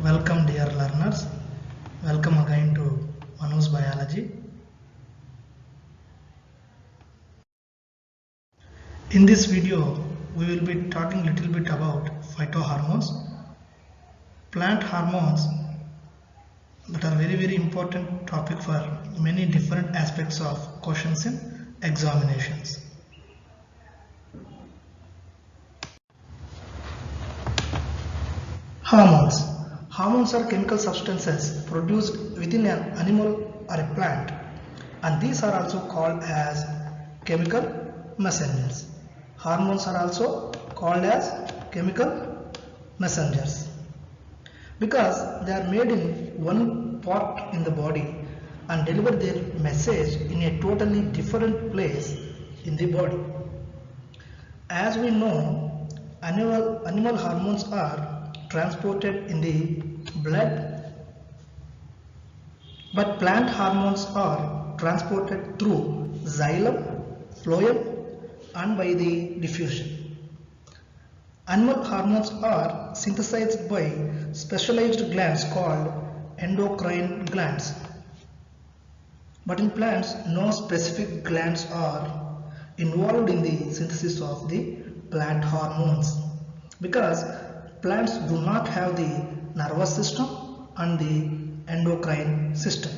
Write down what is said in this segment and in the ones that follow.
Welcome dear learners, welcome again to Manu's Biology. In this video, we will be talking little bit about phytohormones, plant hormones that are very important topic for many different aspects of questions in examinations. Hormones. Hormones are chemical substances produced within an animal or a plant, and these are also called as chemical messengers. Hormones are also called as chemical messengers because they are made in one part in the body and deliver their message in a totally different place in the body. As we know, animal hormones are transported in the blood, but plant hormones are transported through xylem, phloem and by the diffusion. Animal hormones are synthesized by specialized glands called endocrine glands. But in plants, no specific glands are involved in the synthesis of the plant hormones because plants do not have the nervous system and the endocrine system.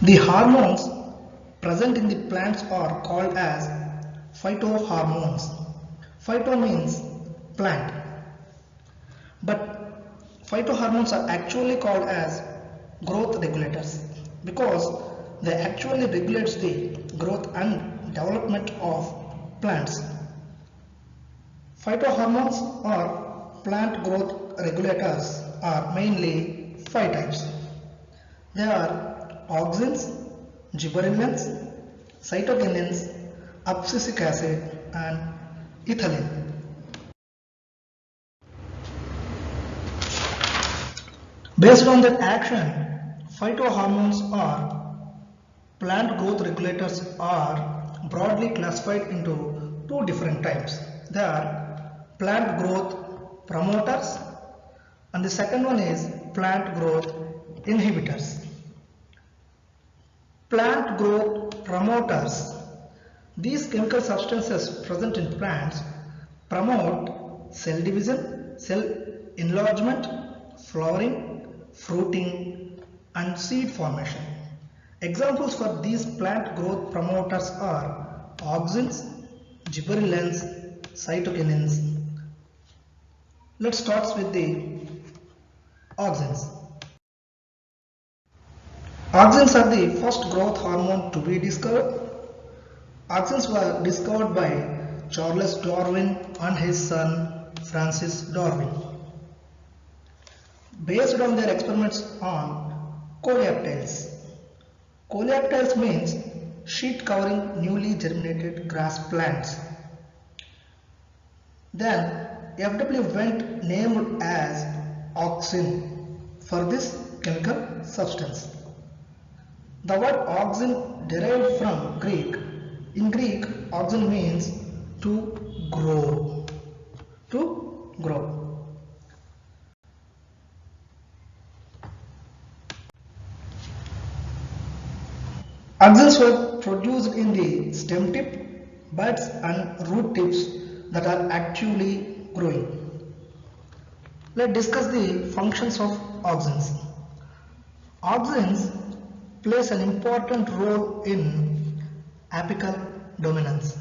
The hormones present in the plants are called as phytohormones. Phyto means plant, but phytohormones are actually called as growth regulators because they actually regulates the growth and development of plants. Phytohormones or plant growth regulators are mainly 5 types. They are auxins, gibberellins, cytokinins, abscisic acid and ethylene. Based on their action, phytohormones or plant growth regulators are broadly classified into 2 different types. They are plant growth promoters and the second one is plant growth inhibitors. Plant growth promoters. These chemical substances present in plants promote cell division, cell enlargement, flowering, fruiting and seed formation. Examples for these plant growth promoters are auxins, gibberellins, cytokinins. Let's start with the auxins. Auxins are the first growth hormone to be discovered. Auxins were discovered by Charles Darwin and his son Francis Darwin based on their experiments on coleoptiles. Coleoptiles means sheet covering newly germinated grass plants. Then F.W. Wendt named as auxin for this chemical substance. The word auxin derived from Greek. In Greek, auxin means to grow. To grow. Auxins were produced in the stem tip, buds and root tips that are actually growing. Let's discuss the functions of auxins. Auxins plays an important role in apical dominance.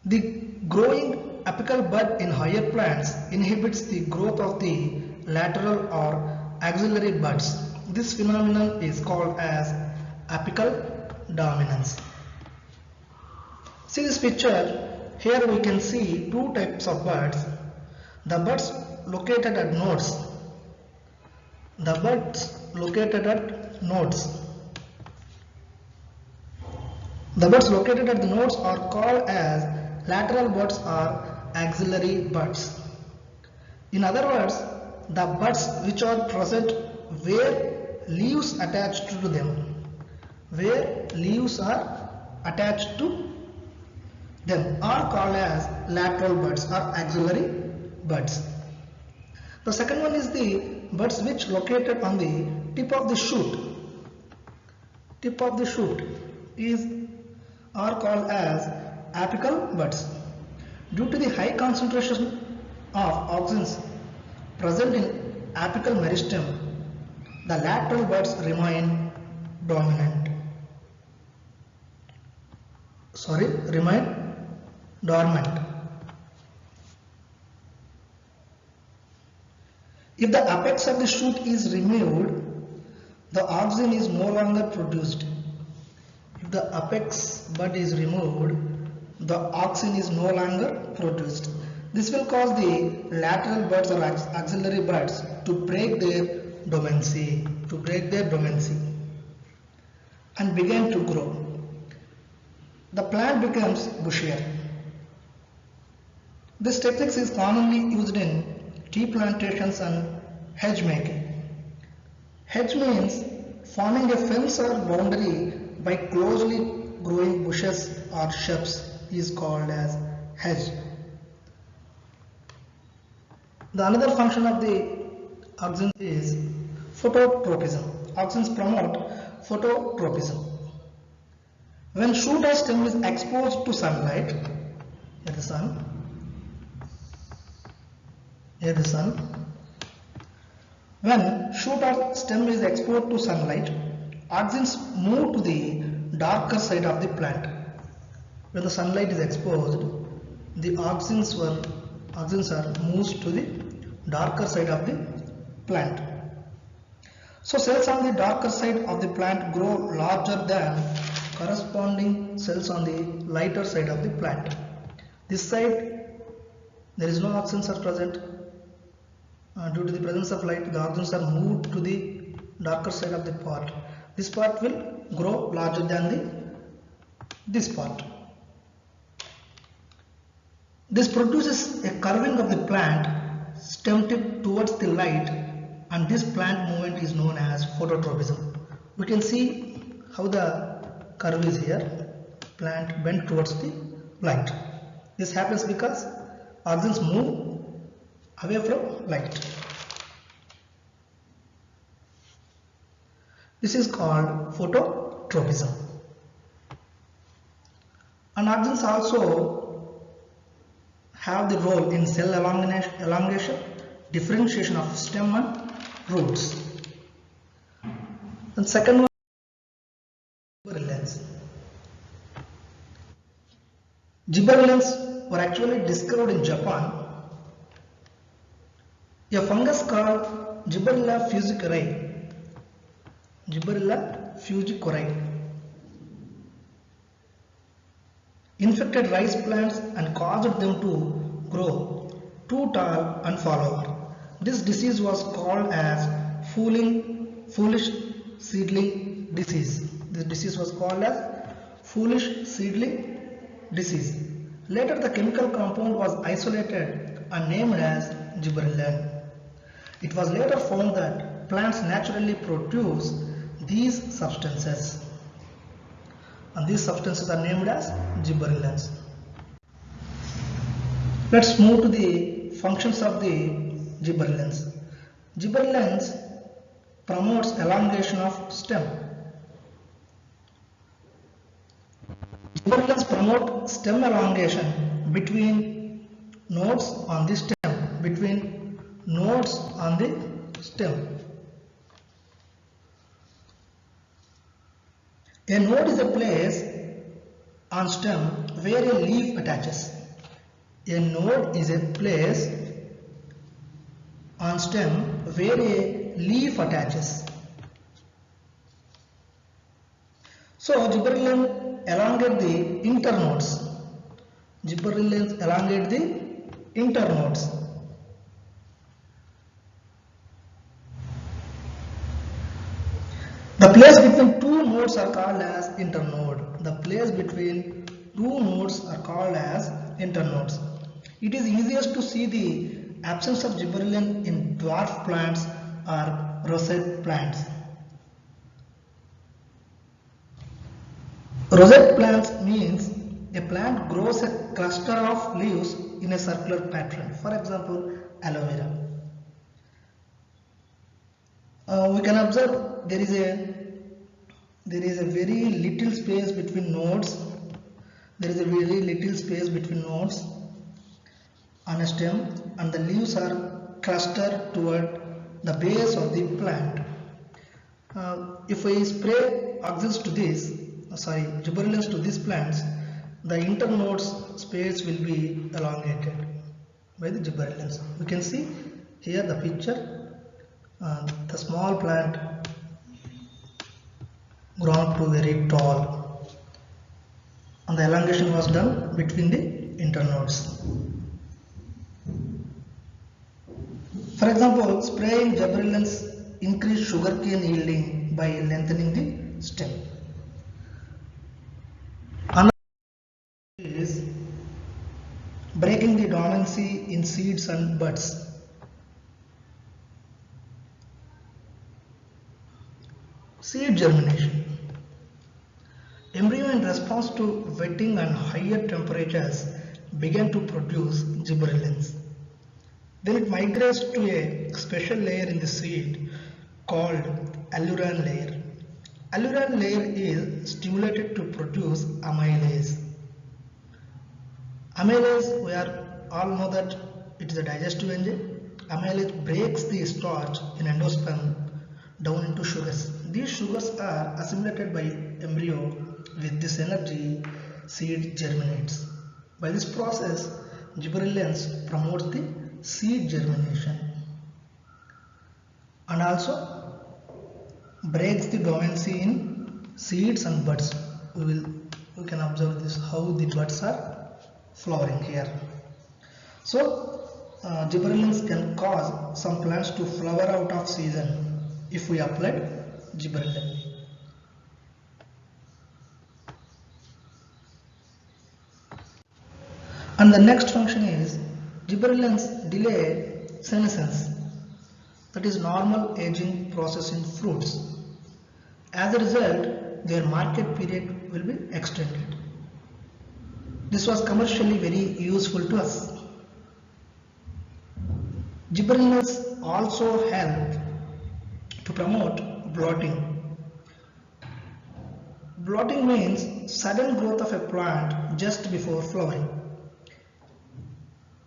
The growing apical bud in higher plants inhibits the growth of the lateral or axillary buds. This phenomenon is called as apical dominance. See this picture. Here we can see 2 types of buds. The buds located at nodes. The buds located at nodes. The buds located at the nodes are called as lateral buds or axillary buds. In other words, the buds which are present where leaves attached to them. Where leaves are attached to them are called as lateral buds or axillary buds. The second one is the buds which located on the tip of the shoot. Tip of the shoot are called as apical buds. Due to the high concentration of auxins present in apical meristem, the lateral buds remain dormant. If the apex of the shoot is removed, the auxin is no longer produced. If the apex bud is removed, the auxin is no longer produced. This will cause the lateral buds or axillary buds to break their dormancy, and begin to grow. The plant becomes bushier. This technique is commonly used in tea plantations and hedge making. Hedge means forming a fence or boundary by closely growing bushes or shrubs is called as hedge. The another function of the auxin is phototropism. Auxins promote phototropism. When shoot or stem is exposed to sunlight, when shoot or stem is exposed to sunlight, auxins move to the darker side of the plant. When the sunlight is exposed, the auxins are moved to the darker side of the plant. So cells on the darker side of the plant grow larger than corresponding cells on the lighter side of the plant. This side there is no auxins are present. Due to the presence of light, the auxins are moved to the darker side of the part. This part will grow larger than this part. This produces a curving of the plant stem tip towards the light, and this plant movement is known as phototropism. We can see how the curve is here, plant bent towards the light. This happens because auxins move away from light. This is called phototropism. And auxins also have the role in cell elongation, differentiation of stem and roots. And second one, gibberellins. Gibberellins were actually discovered in Japan. A fungus called Gibberella fusiculae infected rice plants and caused them to grow too tall and fall over. This disease was called as foolish seedling disease. This disease was called as foolish seedling disease. Later the chemical compound was isolated and named as gibberellin. It was later found that plants naturally produce these substances, and these substances are named as gibberellins. Let's move to the functions of the gibberellins. Gibberellins promotes elongation of stem. Gibberellins promote stem elongation between nodes on the stem. A node is a place on stem where a leaf attaches. A node is a place on stem where a leaf attaches. So gibberellin elongate the internodes. Gibberellins elongate the internodes. The place between two nodes are called as internode. The place between two nodes are called as internodes. It is easiest to see the absence of gibberellin in dwarf plants or rosette plants. Rosette plants means a plant grows a cluster of leaves in a circular pattern. For example, aloe vera. We can observe there is a very little space between nodes. There is a very little space between nodes on a stem, and the leaves are clustered toward the base of the plant. If we spray auxins to gibberellins to these plants, the internodes space will be elongated by the gibberellins. We can see here the picture, the small plant grown to very tall, and the elongation was done between the internodes. For example, spraying gibberellins increase sugarcane yielding by lengthening the stem. Another is breaking the dormancy in seeds and buds. Seed germination. Embryo in response to wetting and higher temperatures began to produce gibberellins. Then it migrates to a special layer in the seed called alluran layer. Alluran layer is stimulated to produce amylase. Amylase, we all know that it is a digestive enzyme. Amylase breaks the starch in endosperm down into sugars. These sugars are assimilated by embryo. With this energy, seed germinates. By this process, gibberellins promotes the seed germination and also breaks the dormancy in seeds and buds. We can observe this, how the buds are flowering here. So gibberellins can cause some plants to flower out of season if we applied gibberellin. And the next function is gibberellins delay senescence, that is normal aging process in fruits. As a result, their market period will be extended. This was commercially very useful to us. Gibberellins also help to promote blotting. Blotting means sudden growth of a plant just before flowering.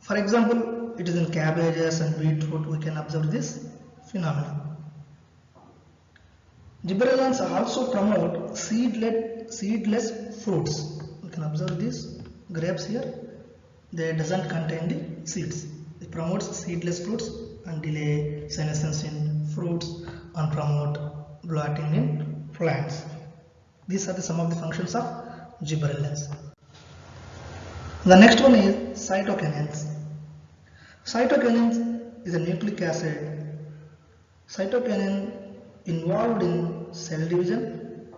For example, it is in cabbages and beetroot we can observe this phenomenon. Gibberellins also promote seedless fruits. We can observe these grapes here. They doesn't contain the seeds. It promotes seedless fruits and delay senescence in fruits and promote blotting in plants. These are some of the functions of gibberellins. The next one is cytokinins. Cytokinins is a nucleic acid. Cytokinin involved in cell division,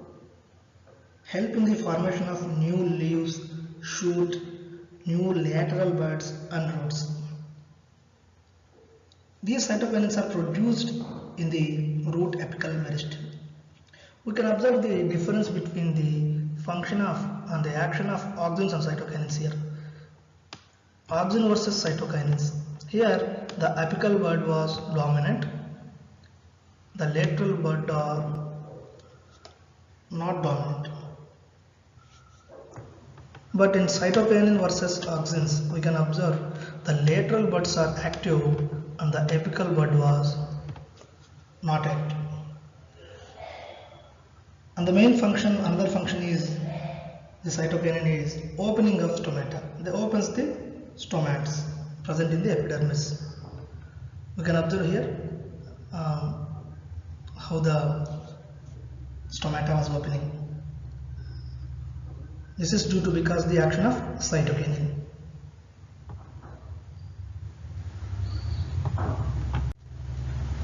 help in the formation of new leaves, shoot, new lateral buds and roots. These cytokinins are produced in the root apical meristem. We can observe the difference between the function of and the action of auxins and cytokinins here. Auxin versus cytokinins. Here the apical bud was dominant, the lateral bud are not dominant. But in cytokinin versus auxins, we can observe the lateral buds are active and the apical bud was not active. And the main function, another function is the cytokinin is opening of stomata. They opens the stomates present in the epidermis. We can observe here how the stomata was opening. This is due to because the action of cytokinin.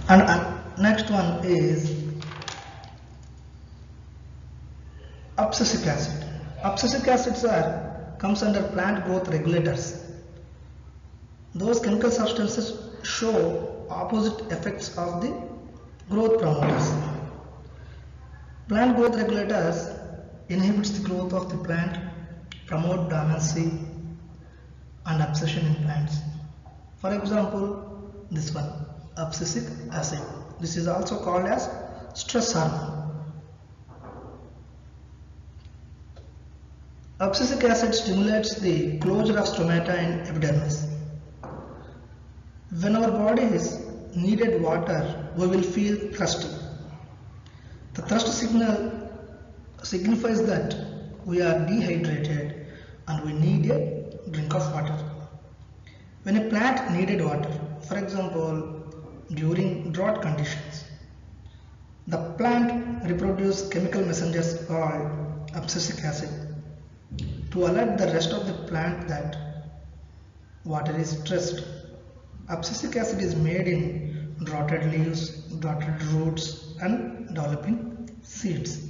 And next one is abscisic acid. Abscisic acids comes under plant growth regulators. Those chemical substances show opposite effects of the growth promoters. Plant growth regulators inhibits the growth of the plant promote dormancy and abscission in plants. For example, this one, abscisic acid. This is also called as stress hormone. Abscisic acid stimulates the closure of stomata and epidermis. When our body is needed water, we will feel thirsty. The thirst signal signifies that we are dehydrated and we need a drink of water. When a plant needed water, for example, during drought conditions, the plant reproduces chemical messengers called abscisic acid to alert the rest of the plant that water is stressed. Abscisic acid is made in rotted leaves, rotted roots and developing seeds.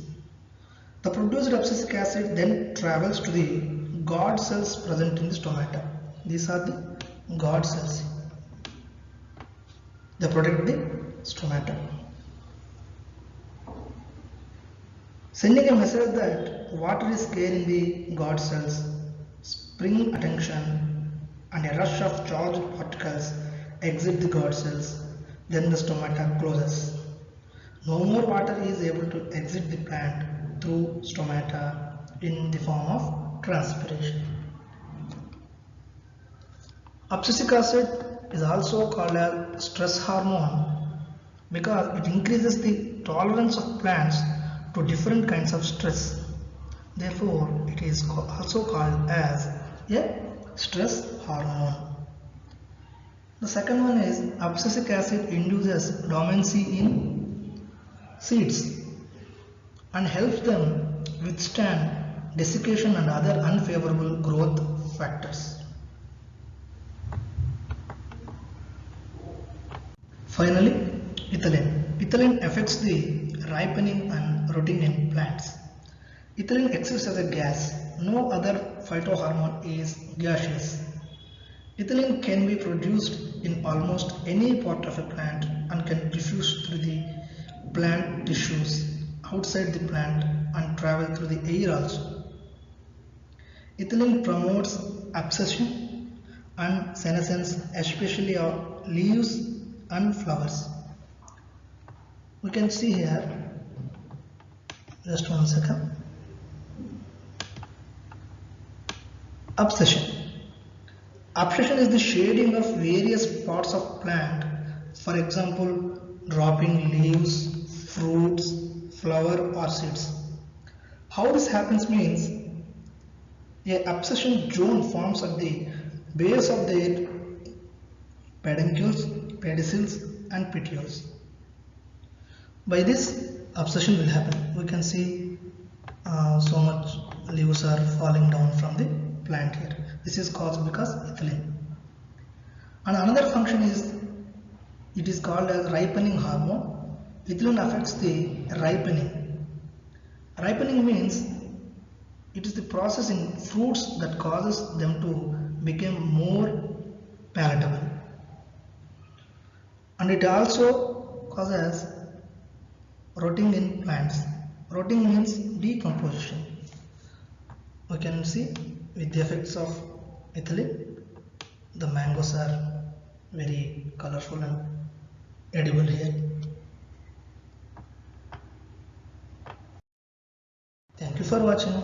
The produced abscisic acid then travels to the guard cells present in the stomata. These are the guard cells. They protect the stomata, sending a message that water is scarce in the guard cells. Spring attention and a rush of charged particles exit the guard cells. Then the stomata closes. No more water is able to exit the plant through stomata in the form of transpiration. Abscisic acid is also called as stress hormone because it increases the tolerance of plants to different kinds of stress. Therefore, it is also called as a stress hormone. The second one is abscisic acid induces dormancy in seeds and helps them withstand desiccation and other unfavorable growth factors. Finally, ethylene. Ethylene affects the ripening and rotting in plants. Ethylene exists as a gas. No other phytohormone is gaseous. Ethylene can be produced in almost any part of a plant and can diffuse through the plant tissues outside the plant and travel through the air also. Ethylene promotes abscission and senescence, especially of leaves and flowers. We can see here, just one second. Abscission. Abscission is the shading of various parts of plant, for example, dropping leaves, fruits, flower or seeds. How this happens means a abscission zone forms at the base of their peduncles, pedicels and petioles. By this, abscission will happen. We can see so much leaves are falling down from the plant here. This is caused because ethylene. And another function is, it is called as ripening hormone. Ethylene affects the ripening. Ripening means it is the process in fruits that causes them to become more palatable. And it also causes rotting in plants. Rotting means decomposition. We can see with the effects of ethylene, the mangoes are very colorful and edible here. Thank you for watching.